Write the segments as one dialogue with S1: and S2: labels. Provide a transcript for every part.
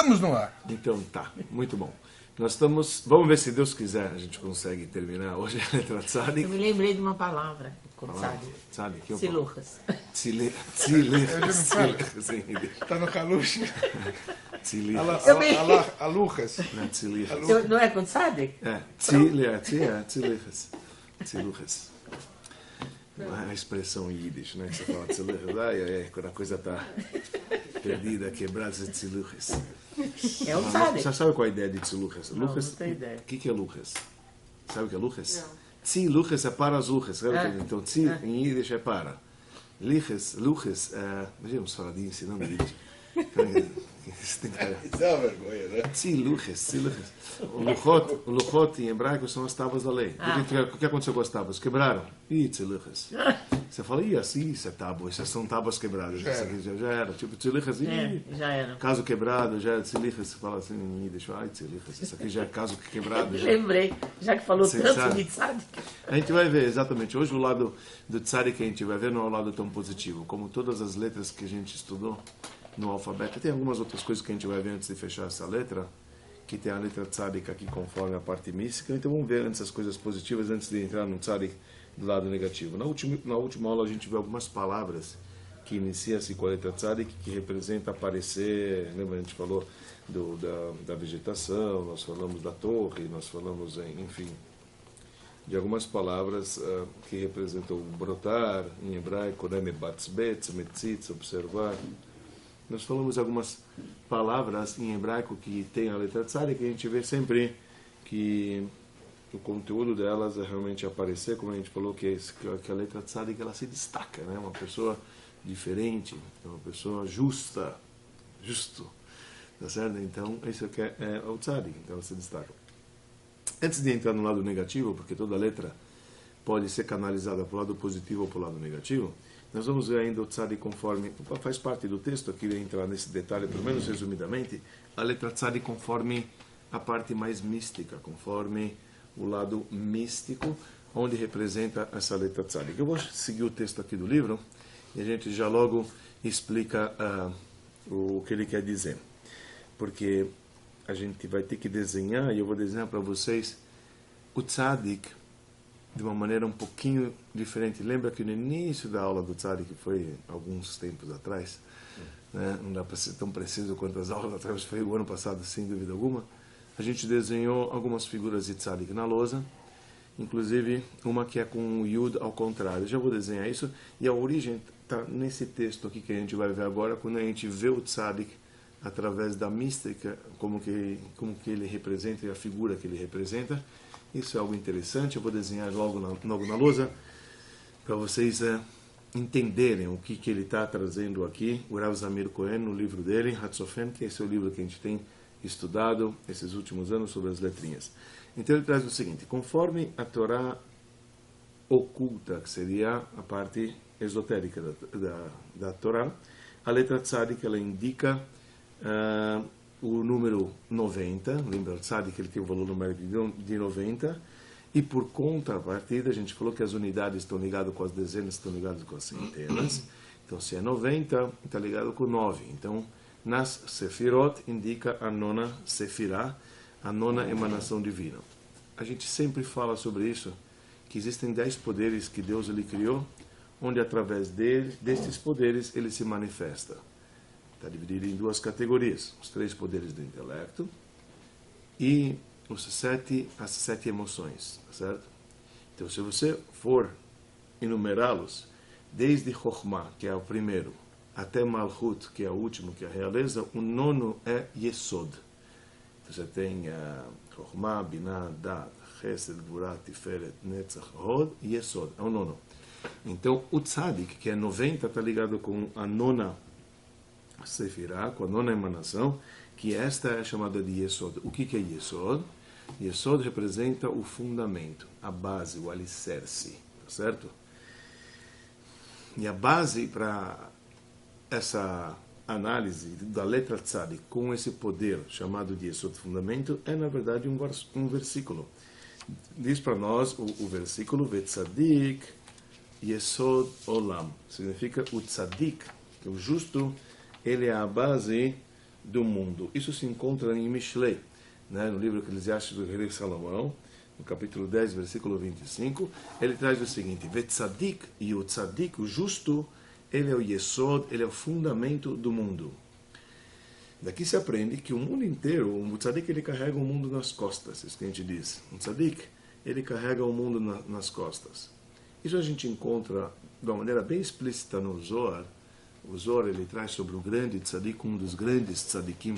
S1: Estamos no ar.
S2: Então tá, muito bom. Nós estamos, vamos ver se Deus quiser, a gente consegue terminar hoje a letra Tzadik.
S3: Eu me lembrei de uma palavra com Tzadik.
S2: Tzadik,
S3: Siluchas.
S1: Está no caluche.
S2: Tzilichas.
S1: Alucas.
S2: Não, tzilichas.
S3: Não é com Tzadik?
S2: Tzilichas. Tzilichas. A expressão em Yiddish, né? Que você fala tzilichas, quando a coisa está perdida, quebrada, você tzilichas.
S3: É o Tzadik.
S2: Você sabe qual é a ideia de tzilichas?
S3: Não tenho ideia.
S2: O que é luchas? Sabe o que é luchas? Não. Tzilichas é para as luchas. Então, tzi em Yiddish é para. Luchas, imagina uns faladinhos ensinando Yiddish.
S1: Isso é uma vergonha, né?
S2: Tzilichas. O luchot em hebraico são as tábuas da lei. O que aconteceu com as tábuas? Quebraram. Tzilichas. Você fala, isso é tábua, isso são tábuas quebradas. Isso aqui já era. Tipo, tzilichas,
S3: já era.
S2: Caso quebrado, já é tzilichas. Você fala assim em Yiddish, tzilichas. Isso aqui já é caso quebrado. Já.
S3: Lembrei, já que falou
S2: Você
S3: tanto
S2: sabe.
S3: de Tzadik.
S2: A gente vai ver, exatamente. Hoje o lado do tzadik que a gente vai ver não é um lado tão positivo. Como todas as letras que a gente estudou no alfabeto. Tem algumas outras coisas que a gente vai ver antes de fechar essa letra, que tem a letra tzadik aqui conforme a parte mística. Então vamos ver antes as coisas positivas, antes de entrar no tzadik do lado negativo. Na última aula a gente viu algumas palavras que inicia-se com a letra tzadik, que representa aparecer. Lembra, a gente falou da vegetação, nós falamos da torre, nós falamos, enfim, de algumas palavras que representam o brotar, em hebraico, né, mebatzbetz, metzitz, observar. Nós falamos algumas palavras em hebraico que tem a letra tzadik, que a gente vê sempre que o conteúdo delas é realmente aparecer, como a gente falou, que a letra tzadik ela se destaca, né? Uma pessoa diferente, uma pessoa justo, tá certo? Então, isso aqui é o tzadik, então ela se destaca. Antes de entrar no lado negativo, porque toda letra pode ser canalizada para o lado positivo ou para o lado negativo, nós vamos ver ainda o tzadik conforme, faz parte do texto, eu queria entrar nesse detalhe, pelo menos resumidamente, a letra tzadik conforme a parte mais mística, conforme o lado místico, onde representa essa letra tzadik. Eu vou seguir o texto aqui do livro e a gente já logo explica o que ele quer dizer. Porque a gente vai ter que desenhar, e eu vou desenhar para vocês o tzadik de uma maneira um pouquinho diferente. Lembra que no início da aula do tzadik, que foi alguns tempos atrás, né? Não dá para ser tão preciso quanto as aulas atrás, foi o ano passado, sem dúvida alguma, a gente desenhou algumas figuras de tzadik na lousa, inclusive uma que é com o yud ao contrário. Já vou desenhar isso, e a origem está nesse texto aqui que a gente vai ver agora, quando a gente vê o tzadik através da mística, como que ele representa e a figura que ele representa. Isso é algo interessante, eu vou desenhar logo na lousa, para vocês entenderem o que ele está trazendo aqui. O Rav Zamir Cohen, no livro dele, Hatzofen, que esse é o livro que a gente tem estudado esses últimos anos sobre as letrinhas. Então ele traz o seguinte: conforme a Torá oculta, que seria a parte esotérica da Torá, a letra tzadik ela indica o número 90, lembra o tzadik, ele tem o valor numérico de 90, e por contrapartida, a gente falou que as unidades estão ligadas com as dezenas, estão ligadas com as centenas, então se é 90, está ligado com 9, então nas sefirot indica a nona sefirá, a nona emanação divina. A gente sempre fala sobre isso, que existem 10 poderes que Deus ele criou, onde através destes poderes ele se manifesta. Está dividido em duas categorias: os 3 poderes do intelecto e as 7 emoções, tá certo? Então, se você for enumerá-los, desde Chokhmah, que é o primeiro, até Malchut, que é o último, que é a realeza, o nono é Yesod. Então, você tem Chokhmah, Binah, Dat, Chesed, Gvurah, Tiferet, Netzach, Hod e Yesod, é o nono. Então, o Tzadik, que é 90, está ligado com a nona Sefirá, com a nona emanação, que esta é chamada de Yesod. O que é Yesod? Yesod representa o fundamento, a base, o alicerce, tá certo? E a base para essa análise da letra Tzadik com esse poder chamado de Yesod, fundamento, é na verdade um versículo. Diz para nós o versículo Vetzadik Yesod Olam. Significa o Tzadik, que o justo, ele é a base do mundo. Isso se encontra em Mishlei, né, no livro Eclesiastes do rei Salomão, no capítulo 10, versículo 25. Ele traz o seguinte: Vetzadik, e o tzadik, o justo, ele é o yesod, ele é o fundamento do mundo. Daqui se aprende que o mundo inteiro, o tzadik, ele carrega o mundo nas costas, isso que a gente diz. O tzadik, ele carrega o mundo nas costas. Isso a gente encontra de uma maneira bem explícita no Zohar. O Zohar, ele traz sobre o grande tzadik, um dos grandes tzadikim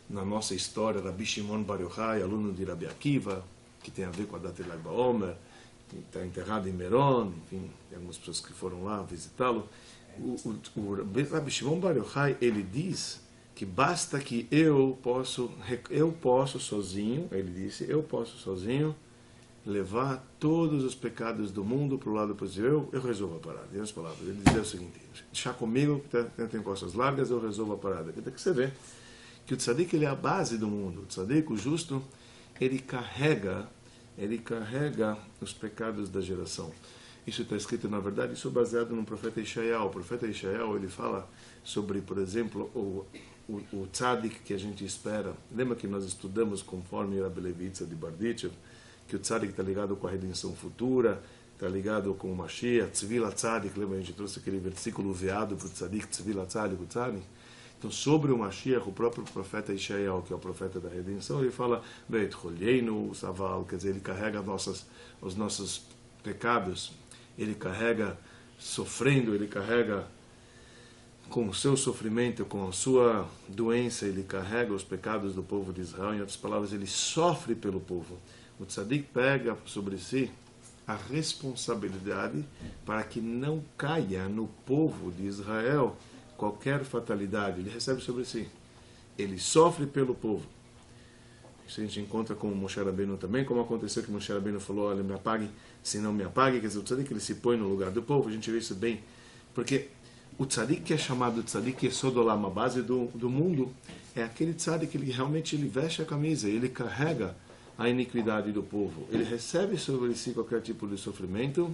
S2: na nossa história, Rabbi Shimon Bar Yochai, aluno de Rabbi Akiva, que tem a ver com a data de Lag BaOmer, que está enterrado em Meron, enfim, tem algumas pessoas que foram lá visitá-lo. O Rabbi Shimon Bar Yochai, ele diz que basta que eu posso sozinho, ele disse, eu posso sozinho levar todos os pecados do mundo para o lado positivo, eu resolvo a parada. Em outras palavras, ele dizia o seguinte: deixar comigo, que tem costas largas, eu resolvo a parada. Tem que você ver que o tzadik, ele é a base do mundo. O tzadik, o justo, ele carrega os pecados da geração. Isso está escrito, na verdade, isso é baseado no profeta Ishayahu. O profeta Ishayahu, ele fala sobre, por exemplo, o tzadik que a gente espera. Lembra que nós estudamos, conforme Rabbi Levitza de Barditchev, que o tzadik está ligado com a redenção futura, está ligado com o Mashiach, tzvila tzadik. Lembra, a gente trouxe aquele versículo veado para o tzadik, tzvila tzadik, o tzadik. Então, sobre o Mashiach, o próprio profeta Ishayahu, que é o profeta da redenção, ele fala, Beit Cholheinu Saval, quer dizer, ele carrega os nossos pecados, ele carrega sofrendo, ele carrega com o seu sofrimento, com a sua doença, ele carrega os pecados do povo de Israel. Em outras palavras, ele sofre pelo povo. O tzadik pega sobre si a responsabilidade para que não caia no povo de Israel qualquer fatalidade. Ele recebe sobre si. Ele sofre pelo povo. Isso a gente encontra com o Moshe Rabbeinu também, como aconteceu que o Moshe Rabbeinu falou, olha, me apague, se não me apague. Quer dizer, o tzadik, ele se põe no lugar do povo. A gente vê isso bem, porque o tzadik que é chamado tzadik Yesod Olam, a base do mundo, é aquele tzadik que ele realmente veste a camisa, ele carrega a iniquidade do povo. Ele recebe sobre si qualquer tipo de sofrimento,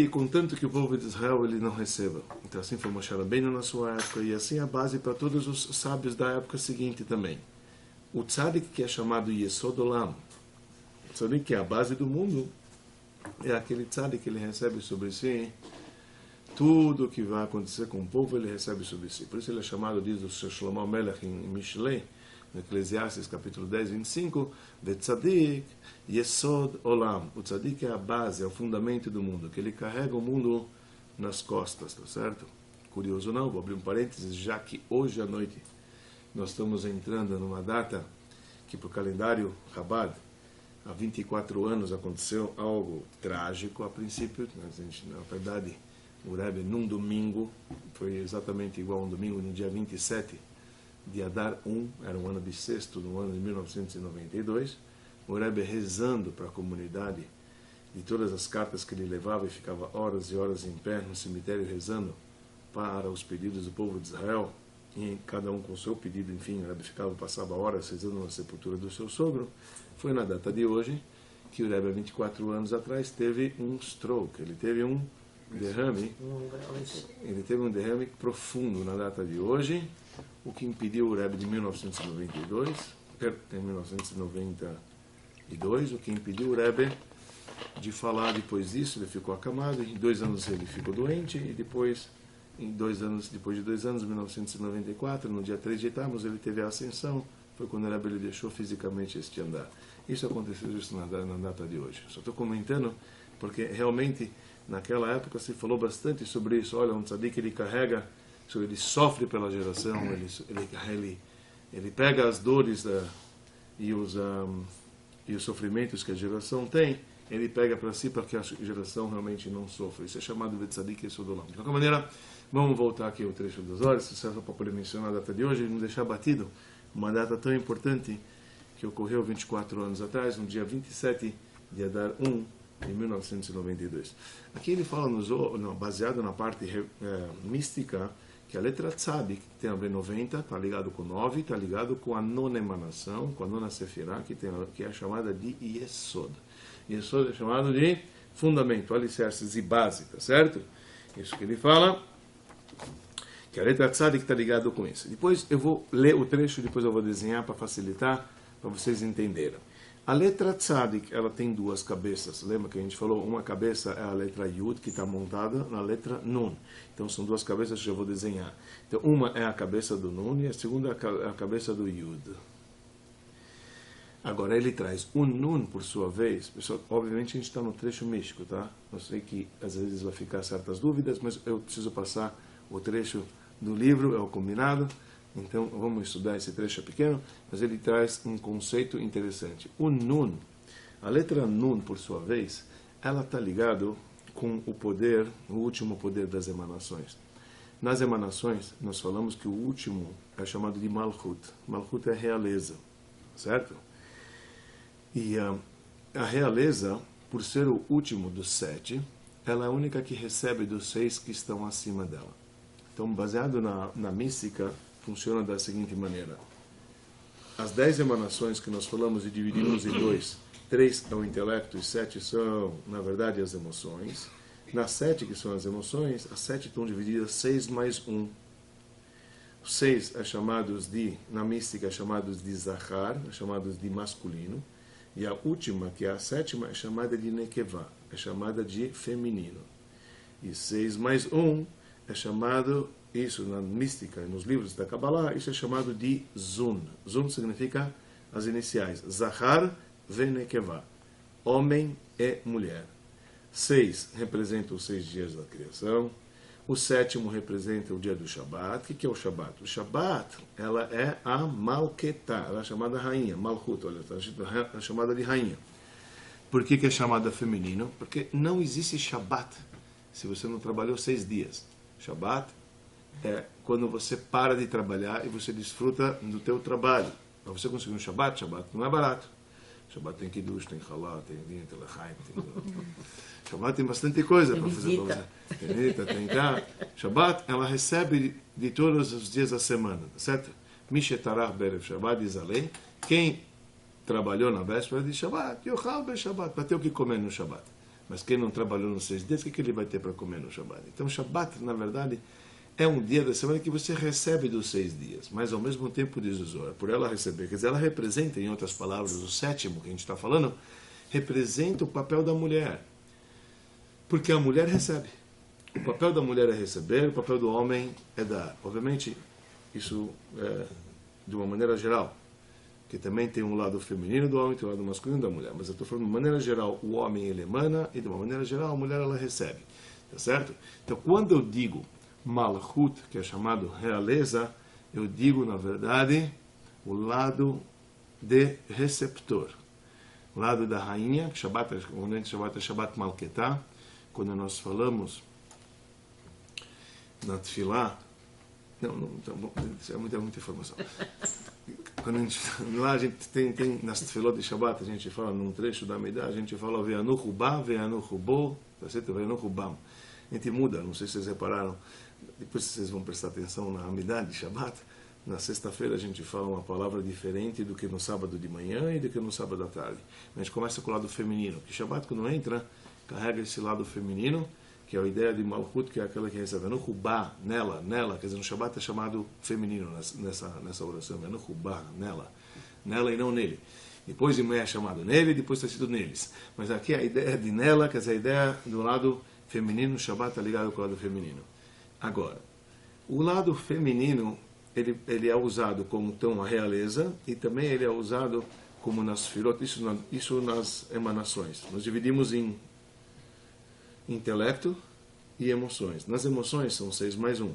S2: contanto que o povo de Israel ele não receba. Então assim foi Moshe Rabbeinu na sua época, e assim a base para todos os sábios da época seguinte também. O tzadik que é chamado Yesod Olam, o tzadik que é a base do mundo, é aquele tzadik que ele recebe sobre si tudo o que vai acontecer com o povo, ele recebe sobre si. Por isso ele é chamado, diz o Shlomo Melech em Mishlei, no Eclesiastes capítulo 10, 25, Vetzadik Yesod Olam. O tzadik é a base, é o fundamento do mundo, que ele carrega o mundo nas costas, tá certo? Curioso não, vou abrir um parênteses, já que hoje à noite nós estamos entrando numa data que para o calendário Chabad, há 24 anos aconteceu algo trágico a princípio. Na verdade, o Rebbe num domingo, foi exatamente igual a um domingo, no dia 27 de Adar 1, era um ano bissexto, no ano de 1992, o Rebbe rezando para a comunidade, de todas as cartas que ele levava, e ficava horas e horas em pé no cemitério rezando para os pedidos do povo de Israel, e cada um com o seu pedido, enfim, o Rebbe passava horas rezando na sepultura do seu sogro. Foi na data de hoje que o Rebbe, há 24 anos atrás, teve um stroke, ele teve um derrame, profundo na data de hoje, o que impediu o Rebbe de 1992, o que impediu o Rebbe de falar depois disso. Ele ficou acamado, em 2 anos ele ficou doente, e depois, depois de 2 anos, em 1994, no dia 3 de Tammuz, ele teve a ascensão. Foi quando o Rebbe ele deixou fisicamente este andar. Isso aconteceu justo na data de hoje. Só estou comentando porque realmente naquela época se falou bastante sobre isso. Olha, um tzadik ele carrega, ele sofre pela geração, ele pega as dores e os sofrimentos que a geração tem, ele pega para si para que a geração realmente não sofra. Isso é chamado de tzadik Yesod Olam. De qualquer maneira, vamos voltar aqui ao trecho das horas, só para poder mencionar a data de hoje e não deixar batido uma data tão importante que ocorreu 24 anos atrás, no dia 27 de Adar 1, em 1992. Aqui ele fala, baseado na parte mística, que a letra Tzadik, que tem a ver 90, está ligado com 9, está ligado com a nona emanação, com a nona Sefirah, que é chamada de Yesod. Yesod é chamado de fundamento, alicerces e base, tá certo? Isso que ele fala, Que a letra Tzadik está ligado com isso. Depois eu vou ler o trecho, depois eu vou desenhar para facilitar, para vocês entenderem. A letra Tzadik, ela tem duas cabeças. Lembra que a gente falou? Uma cabeça é a letra Yud, que está montada na letra Nun. Então são duas cabeças que eu vou desenhar. Então uma é a cabeça do Nun e a segunda é a cabeça do Yud. Agora ele traz o Nun, por sua vez. Pessoal, obviamente a gente está no trecho místico, tá? Eu sei que às vezes vai ficar certas dúvidas, mas eu preciso passar o trecho do livro, é o combinado. Então, vamos estudar esse trecho pequeno, mas ele traz um conceito interessante. O Nun, a letra Nun, por sua vez, ela está ligada com o poder, o último poder das emanações. Nas emanações, nós falamos que o último é chamado de Malchut. Malchut é realeza, certo? E a realeza, por ser o último dos 7, ela é a única que recebe dos 6 que estão acima dela. Então, baseado na mística, funciona da seguinte maneira. As 10 emanações que nós falamos e dividimos em 2, 3 é o intelecto e 7 são, na verdade, as emoções. Nas 7, que são as emoções, as 7 estão divididas 6 mais 1. Os 6 é chamados de, na mística, é chamados de Zahar, é chamados de masculino. E a última, que é a 7ª, é chamada de Nekevá, é chamada de feminino. E 6 mais 1 é chamado, isso na mística, nos livros da Kabbalah, isso é chamado de Zun. Zun significa as iniciais, Zahar Venekevá, homem e mulher. 6 representa os 6 dias da criação. O 7º representa o dia do Shabat. O que é o Shabat? O Shabat, ela é a Malketá, ela é chamada rainha, Malchut, olha, é chamada de rainha. Por que é chamada feminino? Porque não existe Shabat se você não trabalhou 6 dias. Shabat é quando você para de trabalhar e você desfruta do teu trabalho. Para você conseguir um Shabat não é barato. Shabat tem kiddush, tem halal, tem vinho, tem lechaim, tem... Shabat tem bastante coisa para fazer para você. Tem visita, tem cá. Shabat, ela recebe de todos os dias da semana, certo? Mishetarach berev Shabat, diz a lei. Quem trabalhou na véspera de Shabat, yochal be Shabat, vai ter o que comer no Shabat. Mas quem não trabalhou nos 6 dias, o que ele vai ter para comer no Shabat? Então, Shabat, na verdade, é um dia da semana que você recebe dos 6 dias, mas ao mesmo tempo, diz o Zohar, por ela receber, quer dizer, ela representa, em outras palavras, o 7º que a gente está falando, representa o papel da mulher. Porque a mulher recebe. O papel da mulher é receber, o papel do homem é dar. Obviamente, isso é de uma maneira geral, que também tem um lado feminino do homem e tem um lado masculino da mulher. Mas eu estou falando de uma maneira geral, o homem ele emana e de uma maneira geral a mulher ela recebe. Tá certo? Então, quando eu digo Malchut, que é chamado realeza, eu digo, na verdade, o lado de receptor. O lado da rainha, que Shabbat, quando a gente Shabbat é Shabbat Malketá, quando nós falamos na Tfilá, isso é muita informação. Quando lá a gente tem nas Tfilot de Shabbat, a gente fala num trecho da Amidá, a gente fala Ve'anuchu ba, Ve'anuchu bo, tá certo? Ve'anuchu bam. A gente muda, não sei se vocês repararam, depois vocês vão prestar atenção na Amidá de Shabbat, na sexta-feira a gente fala uma palavra diferente do que no sábado de manhã e do que no sábado à tarde. A gente começa com o lado feminino, que Shabbat quando entra, carrega esse lado feminino, que é a ideia de Malchut, que é aquela que recebe no Rubá, nela, quer dizer, no Shabbat é chamado feminino nessa oração, é no Rubá, nela e não nele. Depois de manhã é chamado nele, depois está sido neles. Mas aqui a ideia de nela, quer dizer, a ideia do lado feminino, o Shabbat está ligado com o lado feminino. Agora, o lado feminino, ele é usado como então a realeza, e também ele é usado como nas Sfirot, isso nas emanações. Nós dividimos em intelecto e emoções. Nas emoções são 6 mais 1.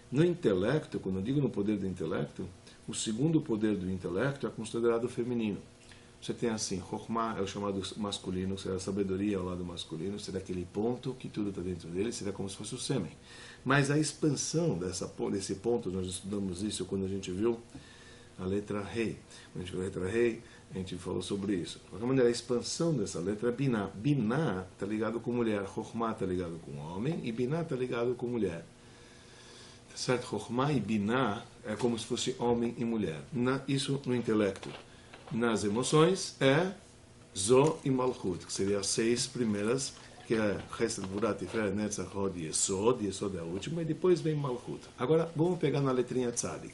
S2: No intelecto, quando eu digo no poder do intelecto, o segundo poder do intelecto é considerado feminino. Você tem assim, Chokhmah é o chamado masculino, será a sabedoria ao lado masculino, será aquele ponto que tudo está dentro dele, será como se fosse o sêmen. Mas a expansão desse ponto, nós estudamos isso quando a gente viu a letra Rei. Quando a gente viu a letra Rei, a gente falou sobre isso. De qualquer maneira, a expansão dessa letra é Binah. Binah está ligado com mulher, Chokhmah está ligado com homem e Binah está ligado com mulher. Tá certo? Chokhmah e Binah é como se fosse homem e mulher. Isso no intelecto. Nas emoções é Zo e Malchut, que seriam as 6 primeiras que é Chesed, Gvura, Tiferet, Netzach, Hod, Yesod. Yesod é o último, e depois vem Malchut. Agora, vamos pegar na letrinha Tzadik.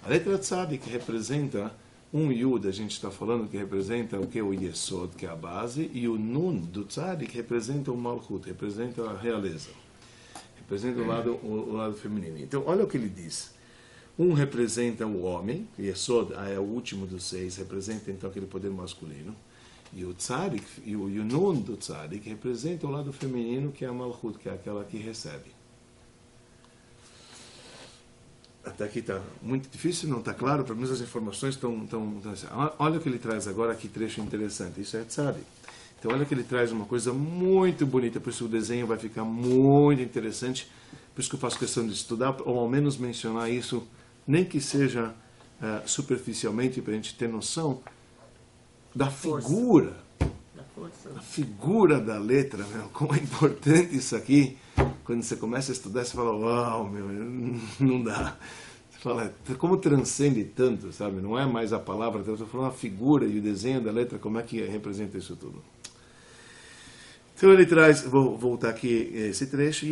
S2: A letra Tzadik representa um Yud, a gente está falando que representa o que? O Yesod, que é a base, e o Nun do Tzadik representa o Malchut, representa a realeza. Representa o lado feminino. Então, olha o que ele diz. Um representa o homem, Yesod é o último dos 6, representa então aquele poder masculino. E o Tzadik, e o Nun do Tzadik representa o lado feminino, que é a Malchut, que é aquela que recebe. Até aqui está muito difícil, não está claro, pelo menos as informações estão... Olha o que ele traz agora, que trecho interessante. Isso é Tzadik. Então olha que ele traz uma coisa muito bonita, por isso o desenho vai ficar muito interessante, por isso que eu faço questão de estudar, ou ao menos mencionar isso, nem que seja superficialmente, para a gente ter noção da figura, a figura da letra, meu, como é importante isso aqui. Quando você começa a estudar, você fala, uau, meu, não dá. Você fala, como transcende tanto, sabe? Não é mais a palavra, eu estou falando a figura e o desenho da letra, como é que representa isso tudo. Então ele traz, vou voltar aqui esse trecho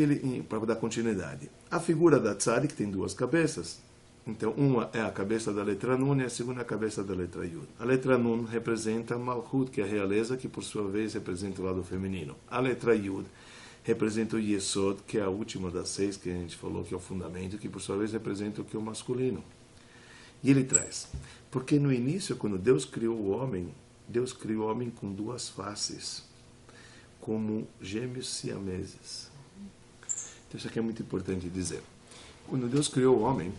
S2: para dar continuidade. A figura da Tzadik tem duas cabeças. Então, uma é a cabeça da letra Nun e a segunda é a cabeça da letra Yud. A letra Nun representa Malchut, que é a realeza, que por sua vez representa o lado feminino. A letra Yud representa o Yesod, que é a última das 6, que a gente falou que é o fundamento, que por sua vez representa o que é o masculino. E ele traz, porque no início, quando Deus criou o homem com duas faces, como gêmeos siameses. Então isso aqui é muito importante dizer. Quando Deus criou o homem,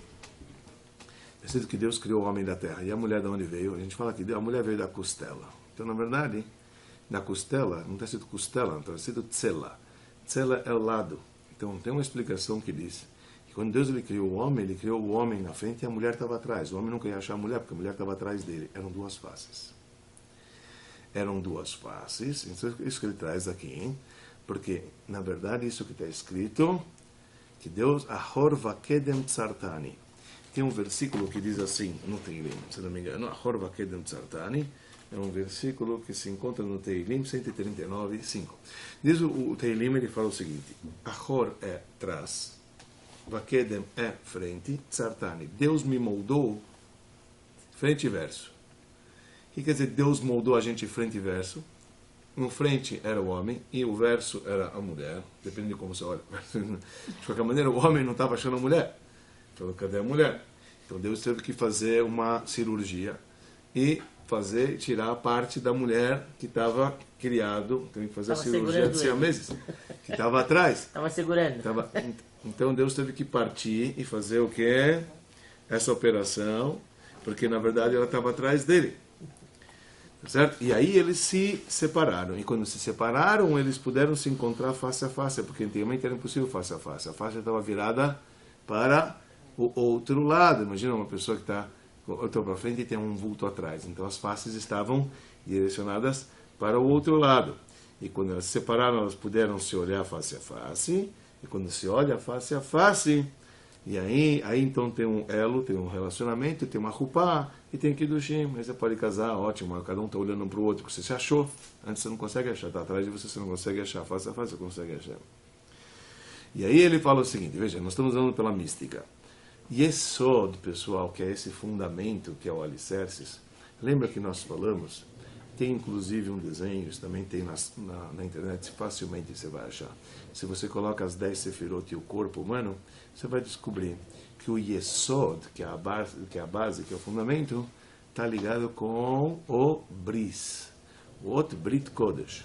S2: é certo que Deus criou o homem da terra. E a mulher de onde veio? A gente fala que a mulher veio da costela. Então, na verdade, da costela, não está escrito costela, está escrito tzela. Tzela é o lado. Então, tem uma explicação que diz que quando Deus ele criou o homem na frente e a mulher estava atrás. O homem nunca ia achar a mulher, porque a mulher estava atrás dele. Eram duas faces. Isso que ele traz aqui, hein? Porque, na verdade, isso que está escrito, que Deus, Ahor vakedem tzartani. Tem um versículo que diz assim, no Teilim, se não me engano, Ahor vakedem tzartani, é um versículo que se encontra no Teilim 139, 5. Diz o Teilim, ele fala o seguinte, Ahor é trás, vakedem é frente, tzartani. Deus me moldou frente e verso. O que quer dizer Deus moldou a gente frente e verso? No frente era o homem e o verso era a mulher, depende de como você olha. De qualquer maneira, o homem não estava achando a mulher. Falou, cadê a mulher? Então Deus teve que fazer uma cirurgia e tirar a parte da mulher que estava criado, teve que fazer a cirurgia de 6 meses, que estava atrás.
S3: Estava segurando.
S2: Então Deus teve que partir e fazer o quê? Essa operação, porque na verdade ela estava atrás dele. Certo? E aí eles se separaram. E quando se separaram, eles puderam se encontrar face a face, porque antigamente era impossível face a face. A face estava virada para o outro lado. Imagina uma pessoa que está para frente e tem um vulto atrás. Então as faces estavam direcionadas para o outro lado. E quando elas se separaram, elas puderam se olhar face a face. E quando se olha face a face, e aí então tem um elo, tem um relacionamento, tem uma chupá e tem kiddushim. Aí você pode casar, ótimo, cada um está olhando para o outro, porque você se achou. Antes você não consegue achar, está atrás de você, você não consegue achar, face a face você consegue achar. E aí ele fala o seguinte, veja, nós estamos andando pela mística. Yesod, pessoal, que é esse fundamento, que é o alicerces, lembra que nós falamos? Tem inclusive um desenho, isso também tem na internet, facilmente você vai achar. Se você coloca as 10 sefirot e o corpo humano, você vai descobrir que o Yesod, que é a base, que é o fundamento, está ligado com o Bris, o Ot Brit Kodesh.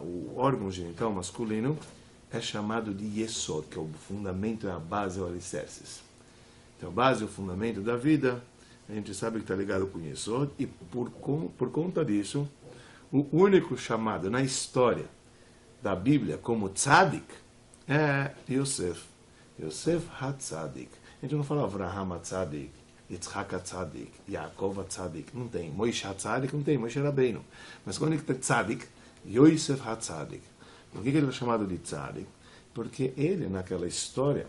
S2: O órgão genital masculino é chamado de Yesod, que é o fundamento, é a base, é o alicerces. Então a base, o fundamento da vida, a gente sabe que está ligado com Yesod, e por conta disso, o único chamado na história da Bíblia como Tzadik é Yosef. Yosef HaTzadik. A gente não fala Avraham HaTzadik, Yitzhak HaTzadik, Yaakov HaTzadik. Não tem. Moshe HaTzadik não tem. Moshe Rabbeinu. Mas quando ele tem Tzadik, Yosef HaTzadik. Por que ele é chamado de Tzadik? Porque ele, naquela história,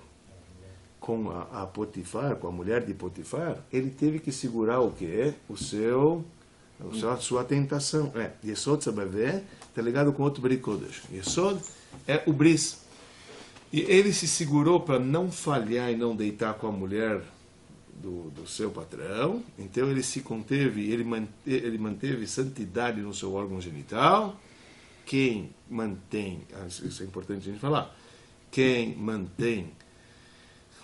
S2: com a Potifar, com a mulher de Potifar, ele teve que segurar o quê? O seu A sua tentação. Yesod, você vai ver, está ligado com outro Brit Kodesh. Yesod é o bris. E ele se segurou para não falhar e não deitar com a mulher do seu patrão. Então ele se conteve, ele manteve santidade no seu órgão genital. Quem mantém, isso é importante a gente falar, quem mantém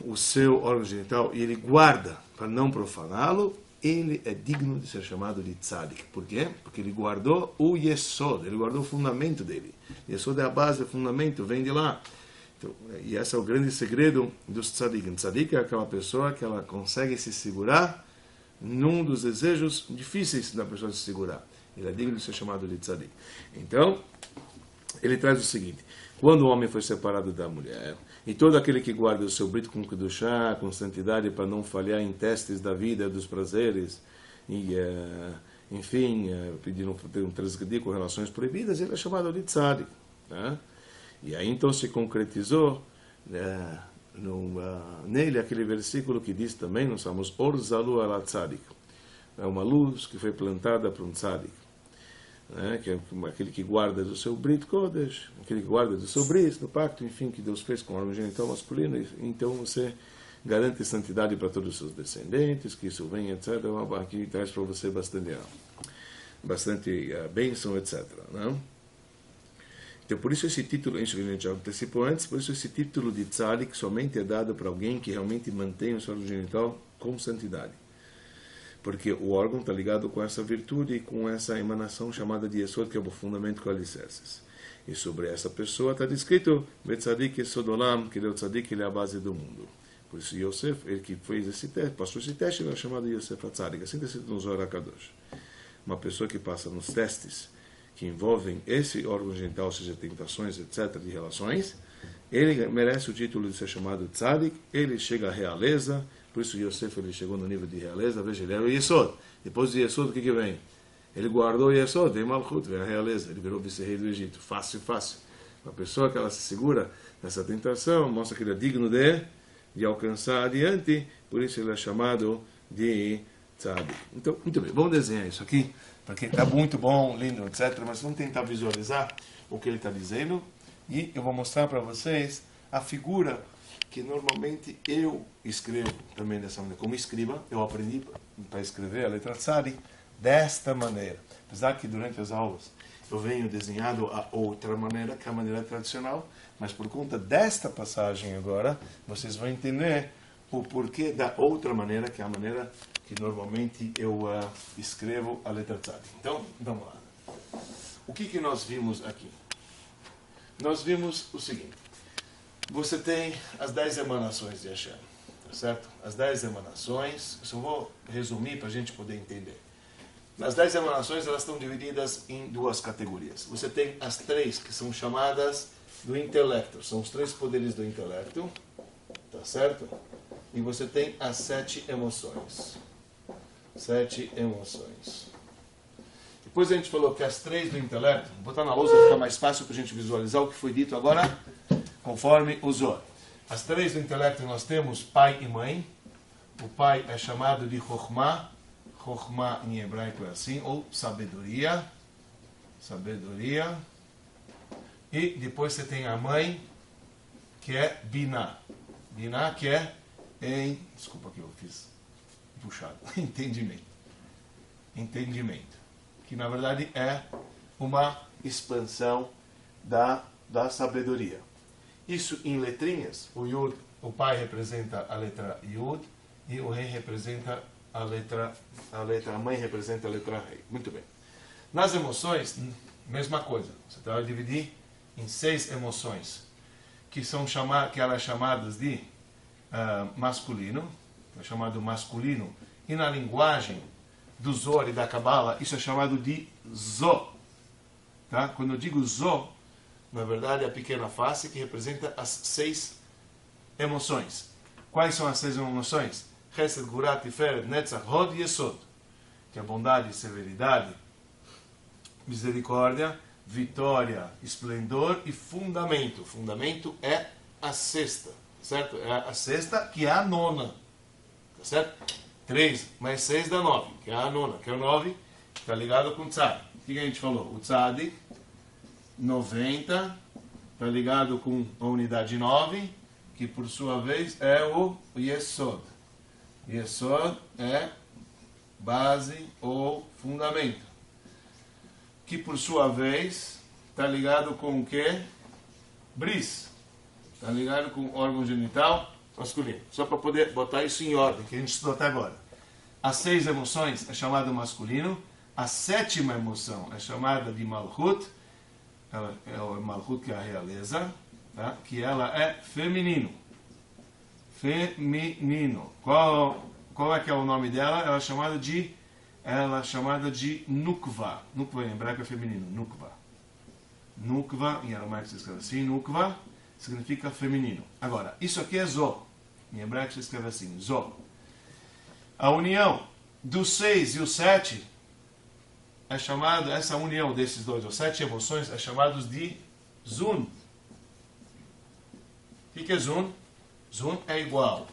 S2: o seu órgão genital e ele guarda para não profaná-lo, ele é digno de ser chamado de tzadik. Por quê? Porque ele guardou o yesod, ele guardou o fundamento dele. Yesod é a base, o fundamento, vem de lá. Então, e esse é o grande segredo dos tzadikim. Tzadik é aquela pessoa que ela consegue se segurar num dos desejos difíceis da pessoa se segurar. Ele é digno de ser chamado de tzadik. Então, ele traz o seguinte: quando o homem foi separado da mulher, e todo aquele que guarda o seu brito com kedushá, com santidade, para não falhar em testes da vida, dos prazeres, e, enfim, pedindo transgredir com relações proibidas, ele é chamado de tzadik. Né? E aí então se concretizou nele aquele versículo que diz também, nós chamamos Or Zalu ala tzadik. É uma luz que foi plantada para um tzadik. Que é aquele que guarda do seu Brit Kodesh, aquele que guarda do seu Brit, do pacto, enfim, que Deus fez com o órgão genital masculino. Então você garante santidade para todos os seus descendentes, que isso vem, etc. Aqui traz para você bastante bênção, etc. Não? Então, por isso esse título, isso que a gente já antecipou antes, por isso esse título de tzadik somente é dado para alguém que realmente mantém o seu órgão genital com santidade. Porque o órgão está ligado com essa virtude e com essa emanação chamada de Yesod, que é o fundamento com alicerces. E sobre essa pessoa está descrito Betzadik Yesod Olam, que ele é o tzadik, ele é a base do mundo. Por isso Yosef, ele que fez esse teste, passou esse teste, ele é chamado Yosef Atzadik, assim está escrito no Zohar HaKadosh. Uma pessoa que passa nos testes que envolvem esse órgão genital, ou seja, tentações, etc., de relações, ele merece o título de ser chamado tzadik, ele chega à realeza. Por isso Yosef ele chegou no nível de realeza. Veja, ele era o Yesod. Depois do Yesod, o que vem? Ele guardou o Yesod, vem Malchut, vem a realeza. Ele virou vice-rei do Egito. Fácil, fácil. Uma pessoa que ela se segura nessa tentação, mostra que ele é digno de alcançar adiante. Por isso ele é chamado de tzadik. Então, muito bem. Vamos desenhar isso aqui, porque está muito bom, lindo, etc. Mas vamos tentar visualizar o que ele está dizendo. E eu vou mostrar para vocês a figura que normalmente eu escrevo também dessa maneira. Como escriba, eu aprendi para escrever a letra tzadik desta maneira. Apesar que durante as aulas eu venho desenhado a outra maneira, que é a maneira tradicional, mas por conta desta passagem agora, vocês vão entender o porquê da outra maneira, que é a maneira que normalmente eu escrevo a letra tzadik. Então, vamos lá. O que nós vimos aqui? Nós vimos o seguinte. Você tem as 10 emanações de Hashem, tá certo? As 10 emanações, eu só vou resumir para a gente poder entender. As 10 emanações, elas estão divididas em duas categorias. Você tem as 3 que são chamadas do intelecto, são os 3 poderes do intelecto, tá certo? E você tem as 7 emoções. 7 emoções. Depois a gente falou que as 3 do intelecto, vou botar na lousa para ficar mais fácil para a gente visualizar o que foi dito agora, conforme o Zohar. As 3 do intelecto nós temos pai e mãe. O pai é chamado de Chokhmah. Chokhmah em hebraico é assim, ou sabedoria. Sabedoria. E depois você tem a mãe, que é Binah. Binah que é desculpa que eu fiz puxado. Entendimento. Entendimento. Que na verdade é uma expansão da sabedoria. Isso em letrinhas, o Yud, o pai representa a letra Yud e o rei representa a mãe representa a letra rei. Muito bem. Nas emoções, mesma coisa. Você vai dividir em 6 emoções, que elas chamadas de masculino, é chamado masculino, e na linguagem do Zohar e da Kabbalah, isso é chamado de Zo. Tá? Quando eu digo Zo, na verdade, é a pequena face que representa as 6 emoções. Quais são as 6 emoções? Chesed, Gvurah, Tiferet, Netzach, Hod e Yesod. Que é bondade, severidade, misericórdia, vitória, esplendor e fundamento. Fundamento é a sexta, certo? É a sexta que é a nona, tá certo? 3 mais 6 dá 9, que é a nona, que é o 9, está ligado com o tzadik. O que a gente falou? O tzadik, 90, está ligado com a unidade 9, que por sua vez é o Yesod. Yesod é base ou fundamento, que por sua vez está ligado com o quê? Bris. Está ligado com o órgão genital masculino. Só para poder botar isso em ordem, que a gente estudou até agora. As 6 emoções é chamada masculino. A 7ª emoção é chamada de Malchut. Ela é o Malchut, que é a realeza, tá? Que ela é feminino. Feminino. Qual é que é o nome dela? Ela é chamada de Nukva. Nukva em hebraico é feminino. Nukva. Nukva, em aramaico se escreve assim. Nukva significa feminino. Agora, isso aqui é Zo. Em hebraico se escreve assim. Zo. A união do 6 e o 7 é chamada, essa união desses dois, ou 7 emoções, é chamada de Zun. O que é Zun? Zun é igual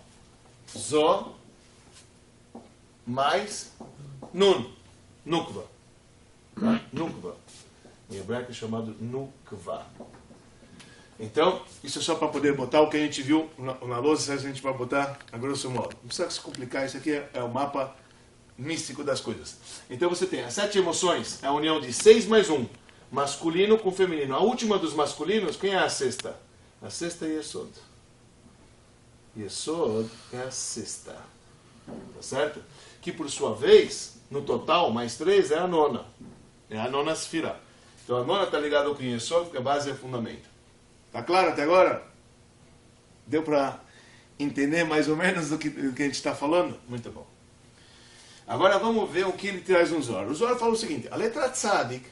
S2: Zo mais Nun. Nukva. Tá? Nukva. Em hebraico é chamado Nukva. Então, isso é só para poder botar o que a gente viu na lousa, a gente vai botar a grosso modo. Não precisa se complicar, isso aqui é o mapa místico das coisas. Então você tem as 7 emoções, é a união de 6 mais 1, masculino com feminino. A última dos masculinos, quem é a sexta? A sexta é Yesod. Yesod é a sexta. Tá certo? Que por sua vez, no total, mais 3 é a nona. É a nona Sfirá. Então a nona está ligada com Yesod, porque a base é o fundamento. Tá claro até agora? Deu para entender mais ou menos do que a gente está falando? Muito bom. Agora vamos ver o que ele traz no Zohar. O Zohar fala o seguinte: a letra Tzadik,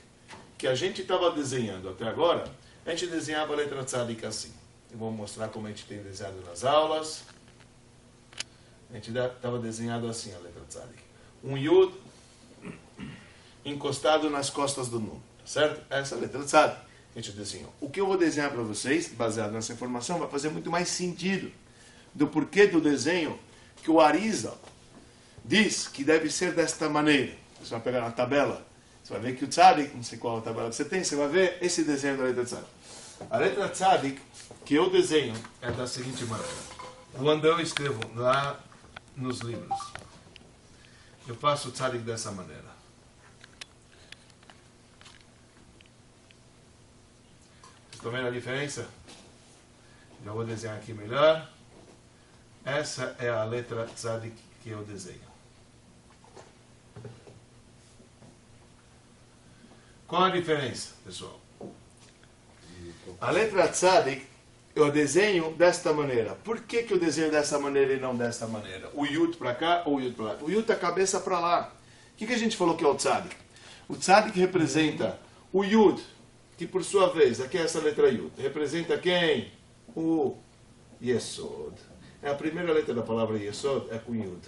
S2: que a gente estava desenhando até agora, a gente desenhava a letra Tzadik assim. Eu vou mostrar como a gente tem desenhado nas aulas. A gente estava desenhado assim a letra Tzadik. Um Yud encostado nas costas do Nun. Certo? Essa é a letra Tzadik. A gente desenhou. O que eu vou desenhar para vocês, baseado nessa informação, vai fazer muito mais sentido do porquê do desenho que o Arizal diz que deve ser desta maneira. Você vai pegar na tabela, você vai ver que o Tzadik, não sei qual a tabela que você tem, você vai ver esse desenho da letra Tzadik. A letra Tzadik que eu desenho é da seguinte maneira. Quando eu escrevo lá nos livros, eu faço o Tzadik dessa maneira. Estão vendo a diferença? Já vou desenhar aqui melhor. Essa é a letra Tzadik que eu desenho. Qual a diferença, pessoal? A letra Tzadik eu desenho desta maneira. Por que eu desenho dessa maneira e não desta maneira? O Yud para cá ou o Yud para lá? O Yud tá cabeça para lá. O que a gente falou que é o Tzadik? O Tzadik representa o Yud, que por sua vez, aqui é essa letra Yud, representa quem? O Yesod. É a primeira letra da palavra Yesod, é com Yud.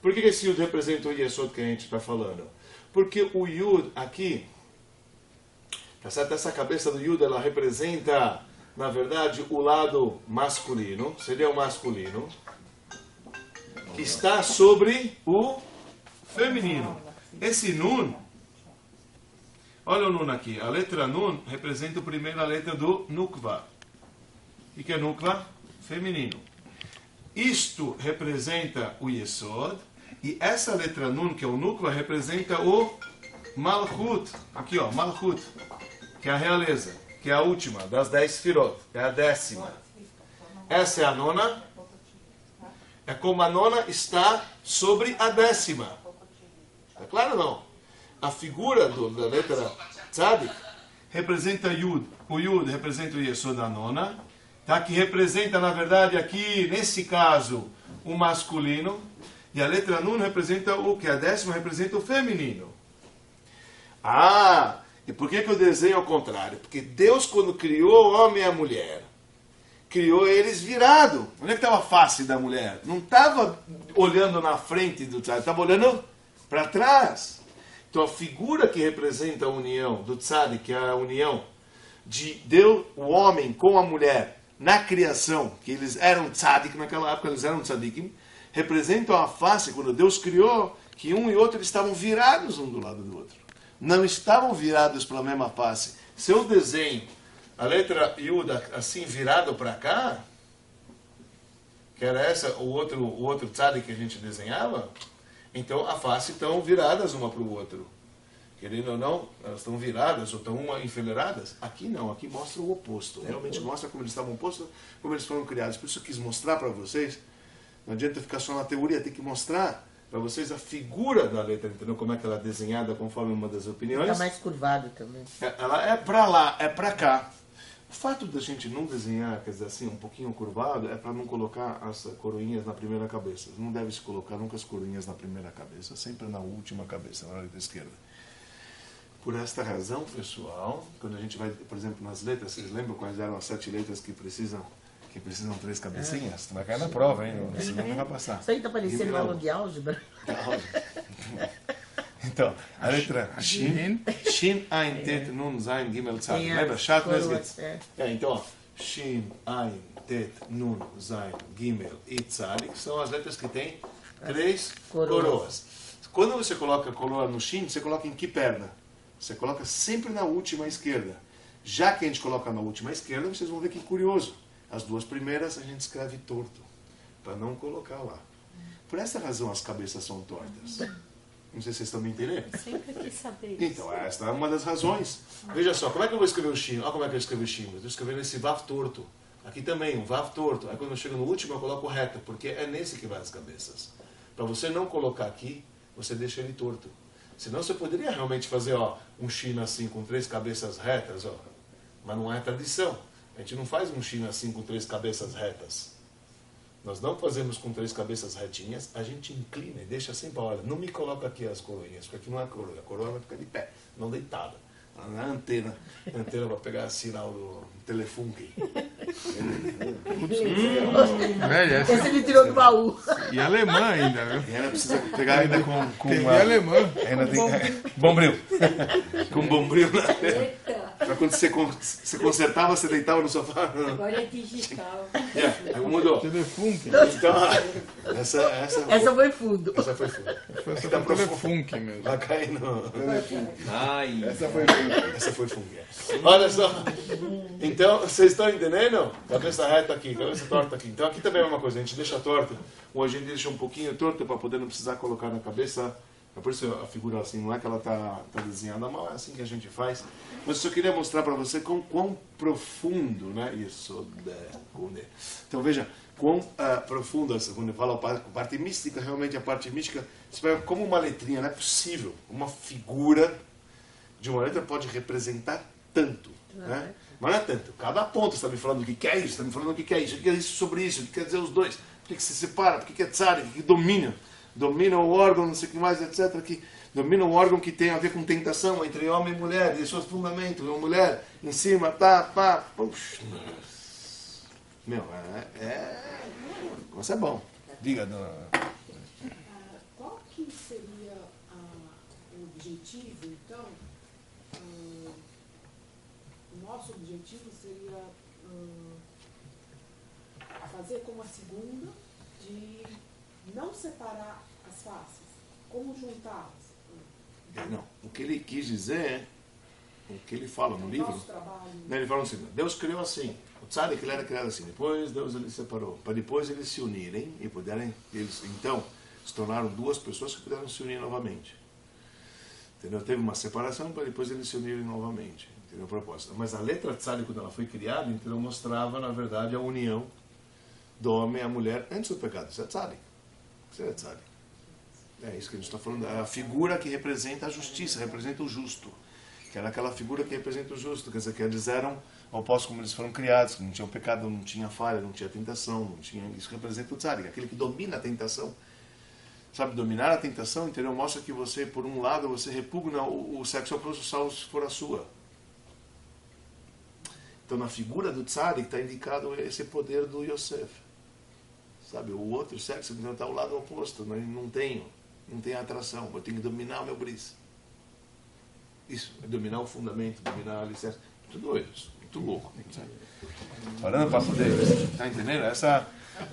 S2: Por que esse Yud representa o Yesod que a gente está falando? Porque o Yud aqui, tá certo? Essa cabeça do Yud, ela representa, na verdade, o lado masculino, seria o masculino, que está sobre o feminino. Esse Nun, olha o Nun aqui. A letra Nun representa a primeira letra do Nukva. O que é Nukva? Feminino. Isto representa o Yesod. E essa letra Nun, que é o Nukva, representa o Malchut. Aqui, ó, Malchut. Que é a realeza. Que é a última das 10 Sfirot. É a 10ª. Essa é a nona. É como a nona está sobre a 10ª. Tá claro ou não? A figura da letra Tzadik representa Yud. O Yud representa o Yesod da nona, tá? Que representa, na verdade, aqui, nesse caso, o masculino. E a letra Nun representa o que? A 10ª representa o feminino. Ah, e por que eu desenho ao contrário? Porque Deus, quando criou o homem e a mulher, criou eles virado. Onde é que estava a face da mulher? Não estava olhando na frente do Tzadik, estava olhando para trás. Então a figura que representa a união do Tzadik, que é a união de Deus, o homem com a mulher na criação, que eles eram Tzadik naquela época, eles eram Tzadikim, representam a face, quando Deus criou, que um e outro eles estavam virados um do lado do outro. Não estavam virados para a mesma face. Se eu desenho a letra Yuda assim virado para cá, que era essa, o outro tzadik que a gente desenhava, então a face estão viradas uma para o outro. Querendo ou não, elas estão viradas ou estão uma enfileiradas. Aqui não, aqui mostra o oposto. Realmente mostra como eles estavam opostos, como eles foram criados. Por isso eu quis mostrar para vocês. Não adianta ficar só na teoria, tem que mostrar para vocês a figura da letra, entendeu? Como é que ela é desenhada conforme uma das opiniões.
S3: Está mais curvado também.
S2: Ela é para lá, é para cá. O fato da gente não desenhar, quer dizer assim, um pouquinho curvado, é para não colocar as coroinhas na primeira cabeça. Não deve se colocar nunca as coroinhas na primeira cabeça, sempre na última cabeça, na letra esquerda. Por esta razão, pessoal, quando a gente vai, por exemplo, nas letras, vocês lembram quais eram as 7 letras que precisam 3 cabecinhas? Tu vai cair na prova, hein? Senão não vai passar.
S3: Isso aí está parecendo aula de álgebra.
S2: Então, a letra Shin, Shin, Ain, Tet, Nun, Zain, Gimel, Tzad. Lembra? Shat, Nesget. Então, ó, Shin, Ain, Tet, Nun, Zain, Gimel e Tzad, que são as letras que têm 3 coroas. Quando você coloca a coroa no Shin, você coloca em que perna? Você coloca sempre na última esquerda. Já que a gente coloca na última esquerda, vocês vão ver que curioso. As 2 primeiras a gente escreve torto, para não colocar lá. Por essa razão as cabeças são tortas. Não sei se vocês estão me entendendo.
S4: Sempre quis saber isso.
S2: Então, esta é uma das razões. Veja só, como é que eu vou escrever o Shin? Olha como é que eu escrevo o Shin. Eu estou escrevendo esse Vav torto. Aqui também, um Vav torto. Aí quando eu chego no último, eu coloco reto, porque é nesse que vai as cabeças. Para você não colocar aqui, você deixa ele torto. Senão você poderia realmente fazer um Shin assim com 3 cabeças retas, mas não é tradição. A gente não faz um Shin assim com 3 cabeças retas. Nós não fazemos com 3 cabeças retinhas, a gente inclina e deixa sempre, olha, não me coloca aqui as coroinhas, porque aqui não é coroa, a coroa vai ficar de pé, não deitada. Não é antena para pegar sinal do telefone.
S1: Velho,
S3: Esse ele tirou do baú.
S1: e alemã ainda, viu?
S2: E ainda precisa pegar ainda com
S1: Tem
S2: uma...
S1: alemã.
S2: Ainda tem... Bombril. Com bombril na
S4: Eita,
S2: Pra quando você consertava, você deitava no sofá.
S4: agora é digital.
S2: Mudou.
S1: Telefone.
S2: Então,
S3: Essa foi fundo.
S2: essa foi fundo.
S1: Foi só pra telefone mesmo.
S2: Vai cair no...
S5: Ai,
S1: Essa foi fundo.
S2: Essa foi fundo. Olha só. Então, vocês estão entendendo? Cabeça reta aqui, cabeça torta aqui. Então aqui também é uma coisa, a gente deixa torta. Ou a gente deixa um pouquinho torto para poder não precisar colocar na cabeça. É por isso a figura assim, não é que ela tá desenhada mal, é assim que a gente faz. Mas eu só queria mostrar para você quão profundo, né? Isso. Então veja, quão profundo, quando eu falo a parte mística, realmente a parte mística, você vai como uma letrinha, não é possível. Uma figura de uma letra pode representar tanto. Né? Mas não é tanto. Cada ponto está me falando o que é isso, está me falando o que é isso, o que é isso sobre isso, o que quer dizer os dois, por que se separa, por que é tzar, o que domina. Domina o órgão, não sei o que mais, etc. Que domina o órgão que tem a ver com tentação entre homem e mulher, e seus fundamentos. Uma mulher em cima, pá. Puxa. Meu, isso é bom. Diga, dona.
S6: Qual que seria o objetivo, então? O nosso objetivo seria fazer como a segunda, de não separar as faces, como juntá-las.
S2: Não, o que ele quis dizer, o que ele fala no livro,
S6: Nosso trabalho.
S2: ele fala assim, Deus criou assim, o tzadik ele era criado assim, depois Deus ele separou, para depois eles se unirem e puderem, eles então se tornaram 2 pessoas que puderam se unir novamente. Entendeu? Teve uma separação para depois eles se unirem novamente. Entendeu? A proposta. Mas a letra tzadik, quando ela foi criada, então mostrava, na verdade, a união do homem e a mulher antes do pecado. Isso é tzadik. Isso é tzadik. É isso que a gente está falando. É a figura que representa a justiça, representa o justo. Que era aquela figura que representa o justo. Quer dizer, que eles eram opostos como eles foram criados, que não tinham pecado, não tinha falha, não tinha tentação, não tinha... Isso representa o tzadik, aquele que domina a tentação. Sabe, dominar a tentação, entendeu? Mostra que você, por um lado, você repugna o sexo oposto, salvo se for a sua. Então, na figura do tzadik está indicado esse poder do Yosef. Sabe, o outro sexo está ao lado oposto, né? Não tenho atração, eu tenho que dominar o meu bris. Isso, é dominar o fundamento, dominar a alicerce. Muito doido isso. muito louco. Parando para poder, tá entendendo?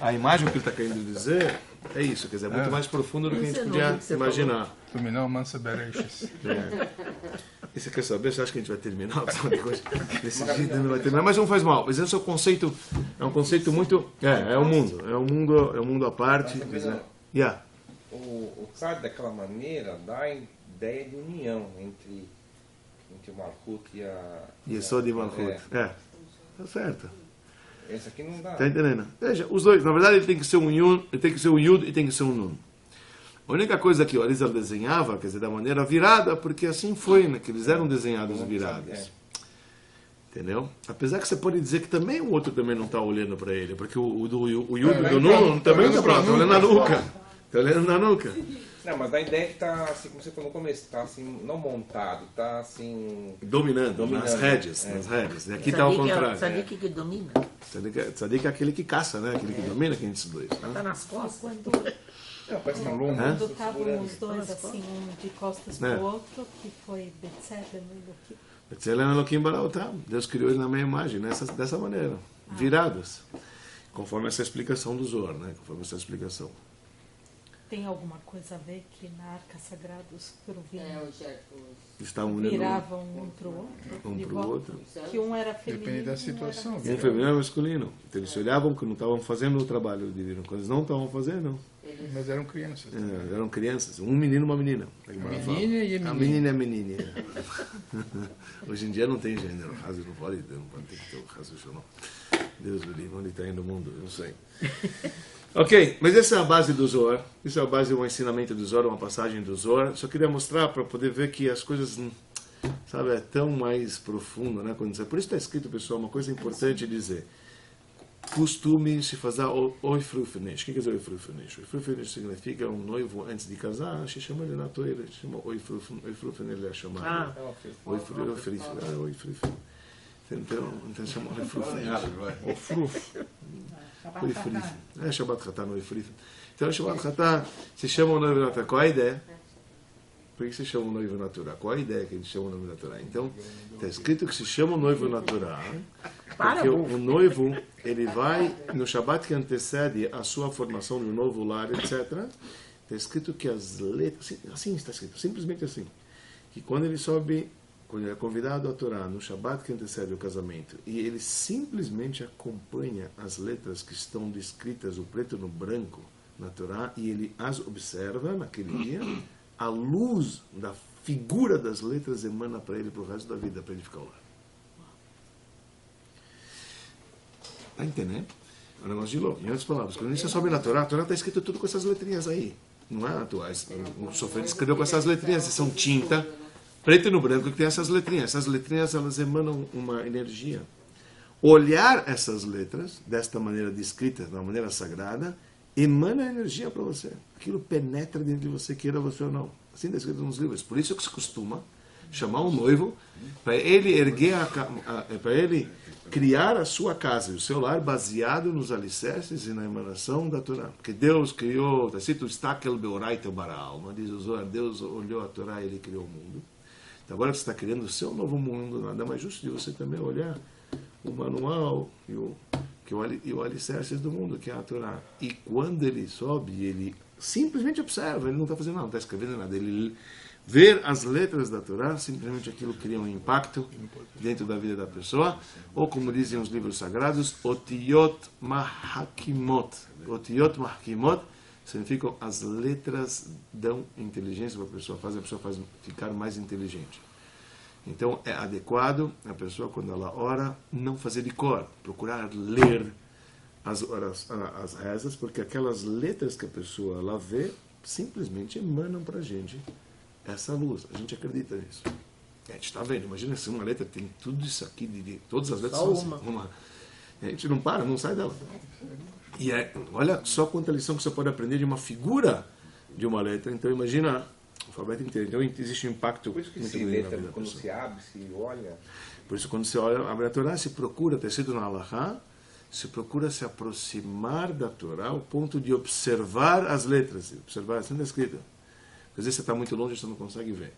S2: A imagem que ele está querendo dizer é isso, quer dizer, é muito mais profundo do que a gente podia imaginar.
S1: Terminou Mansa Bereshis.
S2: E você quer saber? Você acha que a gente vai terminar? Desse jeito não vai terminar, mas não faz mal. Mas esse é um conceito muito... É um mundo à parte. Yeah.
S5: O Tzad, daquela maneira, dá a ideia de união entre o Malkut e a...
S2: Yesod e Malkut. Tá certo.
S5: Esse aqui não dá.
S2: Tá entendendo? Veja, os dois, na verdade, ele tem que ser um Yud, ele tem que ser um Yud e tem que ser um Nun. A única coisa que o Arizal desenhava, quer dizer, da maneira virada, porque assim foi, né, que eles eram desenhados virados. Entendeu? Apesar que você pode dizer que também o outro também não está olhando para ele, porque o Yud do Nun também está olhando na nuca. Está olhando na nuca.
S5: Não, mas a ideia é que está, assim, como você falou no começo, está assim, não montado, está assim...
S2: Dominando. Nas rédeas. E aqui está ao contrário.
S3: Tzadik que domina.
S2: Tzadik é aquele que caça, né? Aquele que domina, quem esses dois.
S3: Está nas costas.
S5: Não, parece uma
S1: lomba.
S4: Quando estavam os dois assim, um de costas pro outro, que foi Betselem e Elohim.
S2: Betselem e Elohim Baraotá. Deus criou ele na minha imagem, dessa maneira. Virados. Conforme essa explicação do Zohar, né? Conforme essa explicação.
S4: Tem alguma coisa a ver que na Arca Sagrada os querubins
S2: Estavam
S4: viravam um pro outro?
S2: Um pro outro.
S4: Que um era feminino.
S1: Depende da situação.
S2: Um feminino e um masculino. Então eles se olhavam que não estavam fazendo o trabalho divino. Quando eles não estavam fazendo,
S1: Mas eram crianças.
S2: eram crianças. Um menino e uma menina.
S1: A menina e a
S2: A menina é a menina. Hoje em dia não tem gênero. Raso não pode ter que ter o raso não. Deus do livro, onde está indo o mundo? Eu não sei. Ok, mas essa é a base do Zohar. Isso é a base do ensinamento do Zohar, uma passagem do Zohar. Só queria mostrar para poder ver que as coisas, sabe, é tão mais profundo, né? Por isso está escrito, pessoal, uma coisa importante dizer. Costume se fazer oifrufenesh. O que quer dizer oifrufenesh? Oifrufenesh significa um noivo antes de casar. Se chama ele na toira, se chama oifrufenesh, ele é chamado. Oifrufenesh. Então chama oifrufenesh. Oifrufenesh. É Shabbat Chatá, oifrufenesh. Então Shabbat Chatá se chama o noivo natural. Qual a ideia? Por que se chama o noivo natural? Qual a ideia que ele chama o noivo natural? Então, está escrito que se chama o noivo natural, porque o noivo, ele vai, no Shabbat que antecede a sua formação do novo lar, etc., está escrito que as letras, assim está escrito, simplesmente assim, que quando ele sobe, quando ele é convidado a Torá, no Shabbat que antecede o casamento, e ele simplesmente acompanha as letras que estão descritas, o preto no branco, na Torá, e ele as observa naquele dia, a luz da figura das letras emana para ele para o resto da vida, para ele ficar lá. Está entendendo? É um negócio de louco. Em outras palavras, quando você sobe na Torá, a Torá está escrito tudo com essas letrinhas aí. Não é atuais. O Sofer escreveu com essas letrinhas. São tinta, preto e no branco, que tem essas letrinhas. Essas letrinhas, elas emanam uma energia. Olhar essas letras, desta maneira descritas, da maneira sagrada, emana energia para você. Aquilo penetra dentro de você, queira você ou não. Assim está escrito nos livros. Por isso que se costuma chamar um noivo para ele erguer para ele criar a sua casa e o seu lar baseado nos alicerces e na emanação da Torá. Porque Deus criou, está escrito, Stakel Beoraita Baral, diz o Zohar, Deus olhou a Torá e ele criou o mundo. Então agora que você está criando o seu novo mundo, nada mais justo de você também olhar o manual e o alicerces do mundo, que é a Torá. E quando ele sobe, ele simplesmente observa, ele não está fazendo nada, não está escrevendo nada. Ele ver as letras da Torá, simplesmente aquilo cria um impacto dentro da vida da pessoa, ou como dizem os livros sagrados, Otiyot Mahakimot. Otiyot Mahakimot significam as letras dão inteligência para a pessoa faz ficar mais inteligente. Então é adequado a pessoa, quando ela ora, não fazer de cor, procurar ler as rezas, porque aquelas letras que a pessoa ela vê simplesmente emanam para a gente essa luz. A gente acredita nisso. A gente está vendo, imagina se uma letra tem tudo isso aqui, todas as letras são assim, uma. A gente não para, não sai dela. E olha só quanta lição que você pode aprender de uma figura de uma letra. Então imagina o alfabeto inteiro. Então existe um impacto
S5: muito grande na vida da
S2: pessoa.
S5: se abre, se olha.
S2: Por isso, quando você olha, abre a Torá, se procura, está escrito na Halachá, se procura se aproximar da Torá ao ponto de observar as letras. Observar, assim está escrito. Às vezes você está muito longe e você não consegue ver.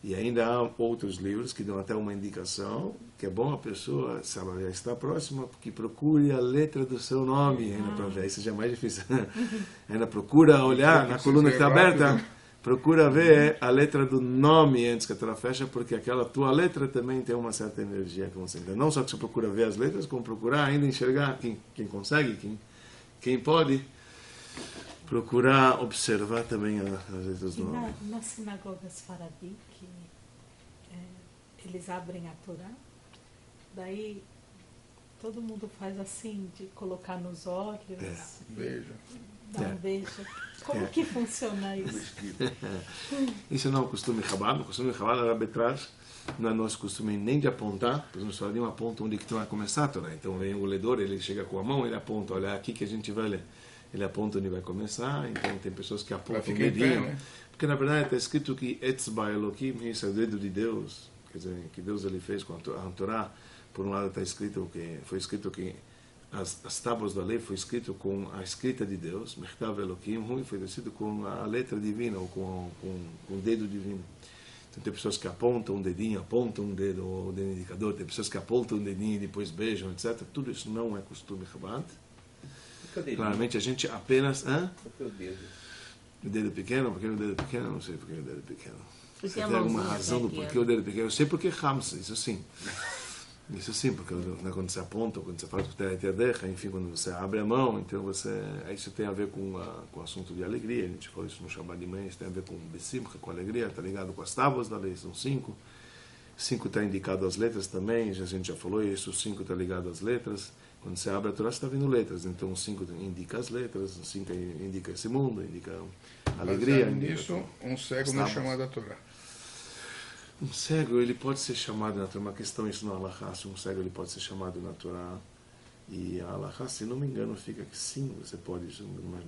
S2: E ainda há outros livros que dão até uma indicação que é bom a pessoa, se ela já está próxima, que procure a letra do seu nome ainda para ver. Isso já é mais difícil. Ainda procura olhar na coluna que está aberta, procura ver a letra do nome antes que a Torá fecha, porque aquela tua letra também tem uma certa energia que você entende. Não só que você procura ver as letras, como procurar ainda enxergar quem consegue, quem pode. Procurar observar também as letras do nome.
S4: Na sinagoga Sfaradi, que eles abrem a Torá, daí todo mundo faz assim, de colocar nos olhos,
S1: Beijo.
S4: dar um beijo. Como que funciona isso?
S2: Isso não é o costume Chabad. O costume Chabad, a Rebbe traz, não é nosso costume nem de apontar, por exemplo, o Sfaradim aponta onde que tu vai começar a Torá. Então vem o ledor, ele chega com a mão, ele aponta, olha aqui que a gente vai ler. Ele aponta onde vai começar, então tem pessoas que apontam o dedinho.
S1: Né?
S2: Porque na verdade está escrito que Etzba Elohim, isso é o dedo de Deus, quer dizer, que Deus ele fez com a Torá. Por um lado está escrito que foi escrito que as tábuas da lei foi escrito com a escrita de Deus, Mechtav Elohim, foi escrito com a letra divina ou com o dedo divino. Então tem pessoas que apontam um dedinho, apontam um dedo, ou o dedo indicador, tem pessoas que apontam um dedinho e depois beijam, etc. Tudo isso não é costume Chabad. Claramente a gente apenas...
S5: Por que o dedo?
S2: O dedo pequeno? Por que o dedo pequeno? Não sei por que o dedo pequeno.
S3: Porque
S2: Você
S3: a
S2: tem alguma
S3: mãozinha
S2: razão do
S3: pequena.
S2: porquê o dedo pequeno? Eu sei porque Hamsa, isso sim. Isso sim, porque quando você aponta, quando você fala que enfim, quando você abre a mão, então isso tem a ver com o assunto de alegria. A gente falou isso no Shabbat de manhã, isso tem a ver com Bessimcha, com alegria, está ligado com as tábuas da lei, são 5. 5 está indicado as letras também, a gente já falou isso, 5 está ligado às letras. Quando você abre a Torá, você está vendo letras. Então, o 5 indica as letras, o 5 indica esse mundo, indica a alegria.
S1: Baseado nisso, um cego não é chamado a Torá.
S2: Um cego, ele pode ser chamado na Torá. Uma questão isso na Halachá, se um cego ele pode ser chamado na Torá. E a Halachá, se não me engano, fica que sim, você pode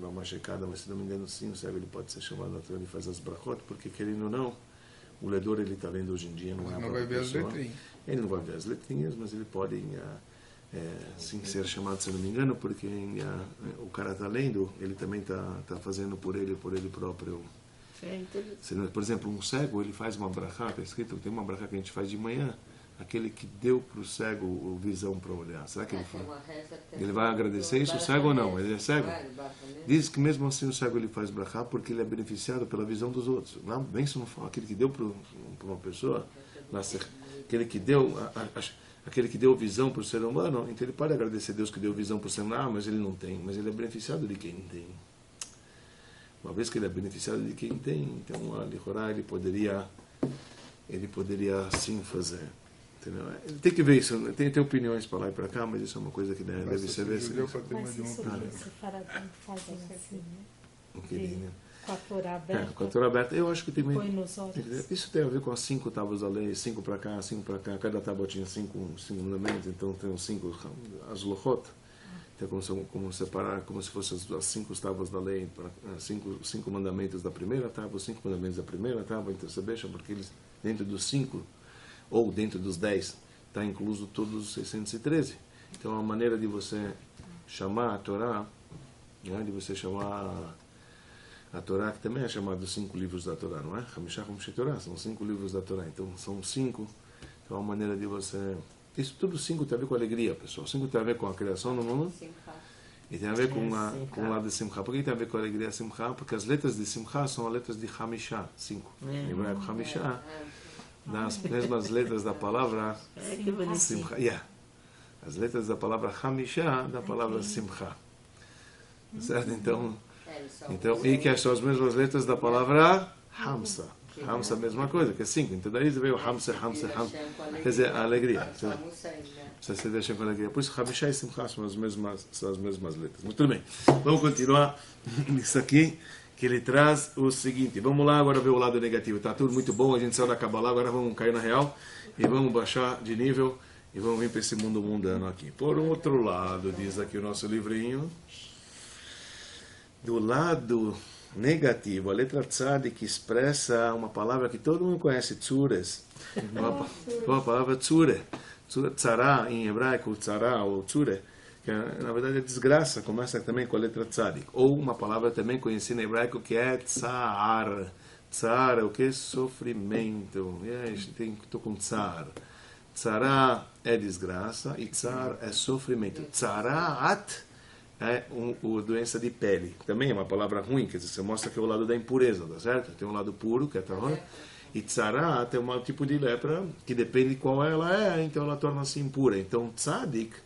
S2: dar uma checada, mas se não me engano, sim, o cego ele pode ser chamado na Torá, ele faz as brachot, porque querendo ou não, o ledor ele está lendo hoje em dia, não é a
S1: Não vai ver as letrinhas.
S2: Ele não vai ver as letrinhas, mas ele pode... sim ser chamado, se não me engano, porque o cara está lendo, ele também está fazendo por ele próprio. Por exemplo, um cego, ele faz uma brachá, está escrito que tem uma brachá que a gente faz de manhã, aquele que deu para o cego visão para olhar. Será que ele vai agradecer isso, o cego ou não? Ele é cego? Diz que mesmo assim o cego ele faz brachá porque ele é beneficiado pela visão dos outros. Não, bem se não for aquele que deu para uma pessoa, aquele que deu visão para o ser humano, então ele pode agradecer a Deus que deu visão para o ser humano, mas ele não tem, mas ele é beneficiado de quem tem. Uma vez que ele é beneficiado de quem tem, então ele poderia sim fazer. Entendeu? Ele tem que ver isso, tem opiniões para lá e para cá, mas isso é uma coisa que deve ser vista.
S4: Mas isso que os Sefaradim fazem assim, né?
S2: O que né?
S4: Com a Torá aberta.
S2: Com a Torá aberta, eu acho que tem
S4: Põe nos olhos.
S2: isso tem a ver com as 5 tábuas da lei, 5 para cá, cada tábua tinha 5 mandamentos, então tem os 5, as lohot, então como separar, como se fossem as 5 tábuas da lei, 5 mandamentos da primeira tábua, os 5 mandamentos da primeira tábua, então você deixa, porque eles, dentro dos 5, ou dentro dos 10, está incluso todos os 613. Então a maneira de você chamar a Torá, né, de você chamar a Torá, que também é chamado de 5 livros da Torá, não é? Hamishah Hamishah Torá, são 5 livros da Torá. Então, são 5. Então, a maneira de você... Isso tudo 5 tem a ver com alegria, pessoal. 5 tem a ver com a criação do mundo. E tem a ver com o lado de Simcha. Por que tem a ver com a alegria Simcha? Porque as letras de Simcha são as letras de Hamishah, 5. Em hebraico, Hamishah, nas mesmas letras da palavra Simcha. As letras da palavra Hamishah, da palavra Simcha. Certo? Então, e que são as mesmas letras da palavra Hamsa. Hamsa é a mesma coisa, que é 5. Então daí veio Hamsa. Quer dizer, a alegria. Você deixa com alegria. Por isso, Hamishah e Simcha são as mesmas letras. Mas tudo bem. Vamos continuar nisso aqui, que ele traz o seguinte. Vamos lá agora ver o lado negativo. Está tudo muito bom, a gente saiu da Kabbalah, agora vamos cair na real e vamos baixar de nível e vamos vir para esse mundo mundano aqui. Por outro lado, diz aqui o nosso livrinho, do lado negativo, a letra tzad que expressa uma palavra que todo mundo conhece, tzures. Uma palavra tzure. Tzara em hebraico, tzara ou tzure, que na verdade é desgraça, começa também com a letra tzad. Ou uma palavra também conhecida em hebraico que é tzar. Tsar é o que? Sofrimento. Estou com tsar. Tsará é desgraça e tsar é sofrimento. Tsaraat é uma doença de pele. Também é uma palavra ruim, quer dizer, você mostra que é o lado da impureza, tá certo? Tem um lado puro, que é tahor. E tsaraat é um tipo de lepra que depende de qual ela é, então ela torna-se impura. Então tzadik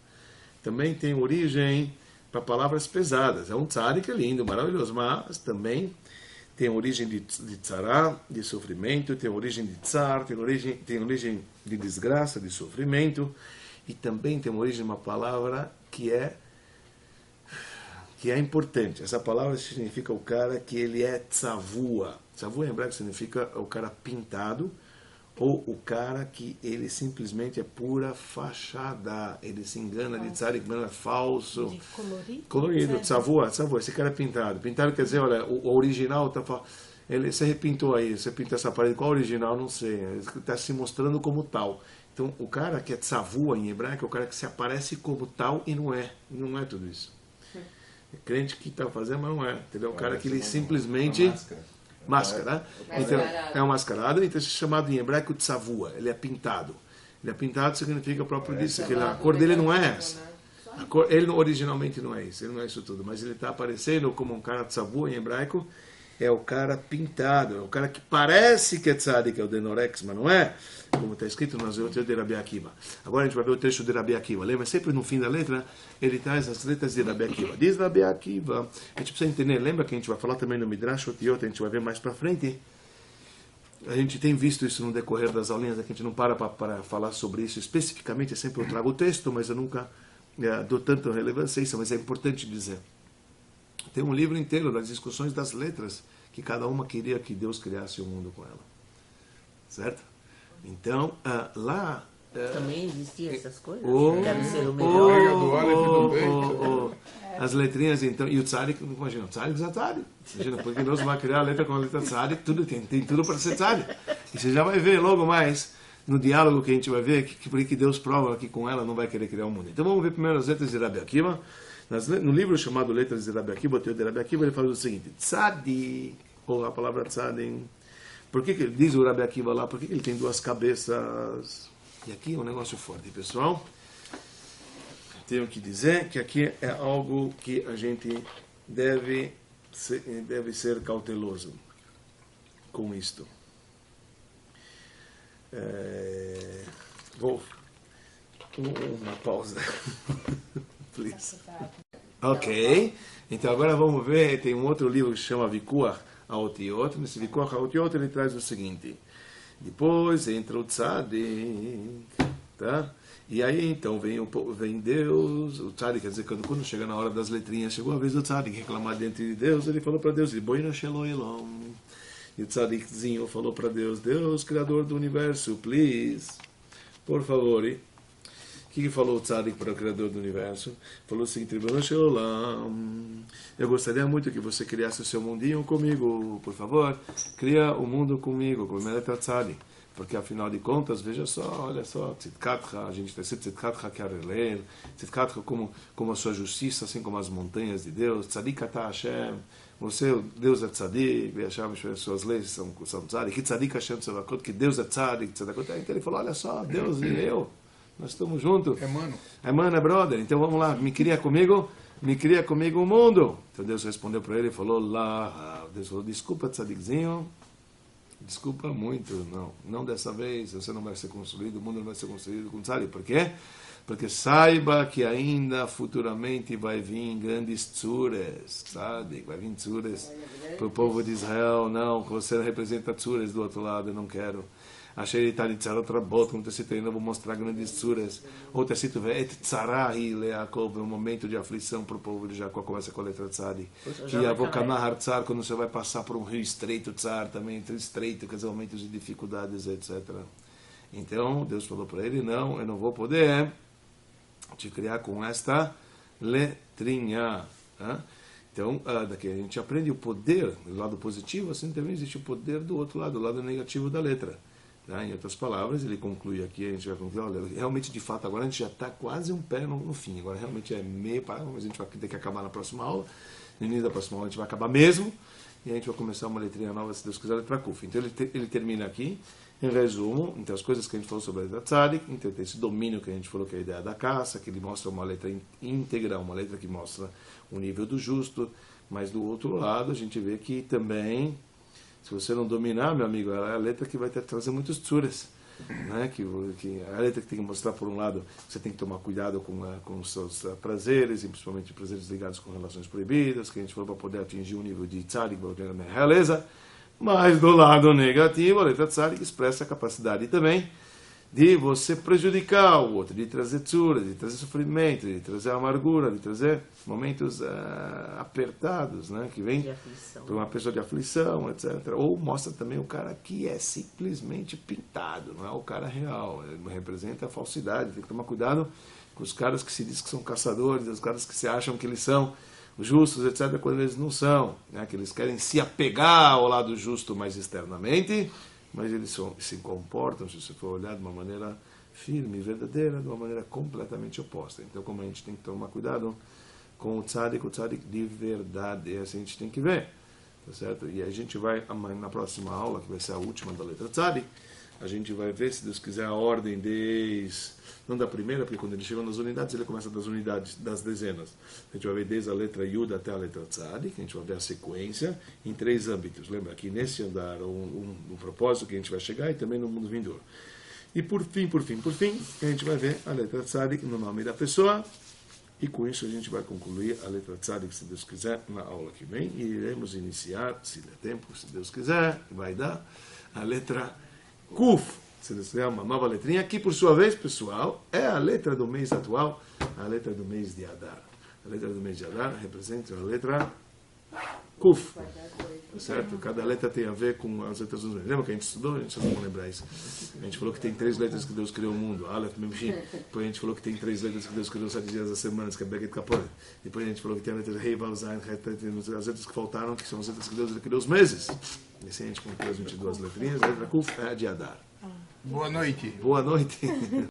S2: também tem origem para palavras pesadas. É um tzadik lindo, maravilhoso, mas também tem origem de tzará, de sofrimento, tem origem de tsar, tem origem de desgraça, de sofrimento, e também tem origem de uma palavra que é importante. Essa palavra significa o cara que ele é tzavua. Tzavua em hebraico significa o cara pintado, ou o cara que ele simplesmente é pura fachada, ele se engana de tzadik, é falso.
S4: De colorido?
S2: Colorido, tzavua, esse cara é pintado. Pintado quer dizer, olha, o original você repintou aí, você pintou essa parede, qual é o original? Não sei, ele está se mostrando como tal. Então, o cara que é tzavua em hebraico é o cara que se aparece como tal e não é tudo isso. É crente que está fazendo, mas não é. Entendeu? O cara que ele simplesmente... Máscara. Então, é um mascarado, então é chamado em hebraico tzavua. Ele é pintado. Ele é pintado significa o próprio disso, que a cor dele não é essa. Ele originalmente não é isso, ele não é isso tudo, mas ele está aparecendo como um cara tzavua em hebraico, é o cara pintado, é o cara que parece que é tzadik, é o denorex, mas não é, como está escrito no Zerot de Rabi Akiva. Agora a gente vai ver o trecho de Rabi Akiva. Lembra? Sempre no fim da letra, ele traz as letras de Rabi Akiva. Diz Rabi Akiva, a gente precisa entender, lembra que a gente vai falar também no Midrash Otiot, a gente vai ver mais para frente. A gente tem visto isso no decorrer das aulinhas, a gente não para falar sobre isso especificamente, eu sempre trago o texto, mas eu nunca dou tanta relevância a isso, mas é importante dizer. Tem um livro inteiro das discussões das letras, que cada uma queria que Deus criasse o mundo com ela. Certo? Então, lá...
S3: Também existiam essas coisas? Deve ser o melhor.
S2: As letrinhas, então, e o tzadik, imagina, o tzadik é tzadik. Imagina, porque Deus vai criar a letra com a letra tzadik, tem tudo para ser tzadik. E você já vai ver logo mais, no diálogo que a gente vai ver, que Deus prova que com ela não vai querer criar o mundo. Então vamos ver primeiro as letras de Rabi Akiva. No livro chamado Letras de Rabi Akiva, o teu de Rabi Akiva, ele fala o seguinte, tzadik, ou a palavra tzadik. Por que ele diz o Rabi Akiva lá? Por que ele tem duas cabeças? E aqui é um negócio forte, pessoal. Tenho que dizer que aqui é algo que a gente deve ser cauteloso com isto. Vou uma pausa. Please. Ok. Então agora vamos ver, tem um outro livro que se chama Vikuach Haotiot. Nesse Vikuach Haotiot ele traz o seguinte. Depois entra o tzadik, tá? E aí então vem Deus, o tzadik, quer dizer, quando chega na hora das letrinhas, chegou a vez do tzadik reclamar diante de Deus, ele falou para Deus, e o tzadikzinho falou para Deus, Deus, Criador do Universo, please, por favor. O que falou o tzadik para o Criador do Universo? Falou o seguinte, eu gostaria muito que você criasse o seu mundinho comigo, por favor, cria o mundo comigo, com a letra tzadik. Porque afinal de contas, veja só, olha só, Tzidkatcha, a gente está escrito Tzidkatcha Karelel, Tzidkatcha como a sua justiça, assim como as montanhas de Deus, Tzadikata Hashem, você, Deus é Tzadik, suas leis são Tzadik, que Tzadik Hashem Tzedakot, que Deus é Tzadik, Tzedakot. Então ele falou, olha só, Deus e eu, nós estamos juntos.
S1: É mano.
S2: É mano, é brother, então vamos lá, me cria comigo o mundo. Então Deus respondeu para ele e falou, lá, Deus falou, desculpa Tzadikzinho, desculpa muito, não dessa vez, você não vai ser construído, o mundo não vai ser construído com tzadik. Por quê? Porque saiba que ainda futuramente vai vir grandes tzures, sabe? Vai vir tzures para o povo de Israel. Não, você representa tzures do outro lado, eu não quero. Achei ele de tzarot rabot, como está escrito ainda, vou mostrar grandes tzures. Ou está escrito, et tzarahi leakov, é um momento de aflição para o povo de Jacó, começa com a letra tzadik. Que avokanah tzar, quando você vai passar por um rio estreito, tzar também, estreito, quer dizer, momentos de dificuldades, etc. Então, Deus falou para ele, não, eu não vou poder te criar com esta letrinha. Tá? Então, daqui a gente aprende o poder do lado positivo, assim também existe o poder do outro lado, do lado negativo da letra. Tá? Em outras palavras, ele conclui aqui, a gente vai concluir, olha, realmente, de fato, agora a gente já está quase um pé no fim, agora realmente é meio parágrafo, mas a gente vai ter que acabar na próxima aula, no início da próxima aula a gente vai acabar mesmo, e a gente vai começar uma letrinha nova, se Deus quiser, a letra Kuf. Então ele termina aqui, em resumo, entre as coisas que a gente falou sobre a letra Tzadik, então tem esse domínio que a gente falou que é a ideia da caça, que ele mostra uma letra íntegra, uma letra que mostra o nível do justo, mas do outro lado a gente vê que também, se você não dominar, meu amigo, é a letra que vai trazer muitos tsuras. Né? Que a letra que tem que mostrar, por um lado, você tem que tomar cuidado com os seus prazeres, e principalmente prazeres ligados com relações proibidas, que a gente falou para poder atingir um nível de tzadik, na realeza. Mas do lado negativo, a letra tzadik expressa a capacidade também de você prejudicar o outro, de trazer tsura, de trazer sofrimento, de trazer amargura, de trazer momentos apertados, né, que vem para uma pessoa de aflição, etc. Ou mostra também o cara que é simplesmente pintado, não é o cara real, ele representa a falsidade. Tem que tomar cuidado com os caras que se diz que são caçadores, os caras que se acham que eles são justos, etc., quando eles não são, né, que eles querem se apegar ao lado justo mais externamente, mas eles se comportam, se você for olhar, de uma maneira firme e verdadeira, de uma maneira completamente oposta. Então, como a gente tem que tomar cuidado com o tzadik de verdade, essa a gente tem que ver, tá certo? E a gente vai, na próxima aula, que vai ser a última da letra tzadik, a gente vai ver, se Deus quiser, a ordem não da primeira, porque quando ele chega nas unidades, ele começa das unidades, das dezenas. A gente vai ver desde a letra Yud até a letra Tzadik, a gente vai ver a sequência em 3 âmbitos. Lembra, aqui nesse andar, um propósito que a gente vai chegar e também no mundo vindouro. E por fim, a gente vai ver a letra Tzadik no nome da pessoa, e com isso a gente vai concluir a letra Tzadik, se Deus quiser, na aula que vem, e iremos iniciar, se der tempo, se Deus quiser, vai dar, a letra Kuf. Se Deus quiser, uma nova letrinha, que por sua vez, pessoal, é a letra do mês atual, a letra do mês de Adar. A letra do mês de Adar representa a letra Kuf. Certo? Cada letra tem a ver com as letras dos meses. Lembra que a gente estudou? A gente só não lembrar isso. A gente falou que tem 3 letras que Deus criou o mundo, Aleph, Mem, Shin. Depois a gente falou que tem 3 letras que Deus criou os 7 dias das semanas, que é Beget Kapor. Depois a gente falou que tem a letra Rei, Vav, Zayin, Het, as letras que faltaram, que são as letras que Deus criou os meses. E assim a gente concluiu as 22 letrinhas. A letra Kuf é a de Adar.
S1: Boa noite.
S2: Boa noite.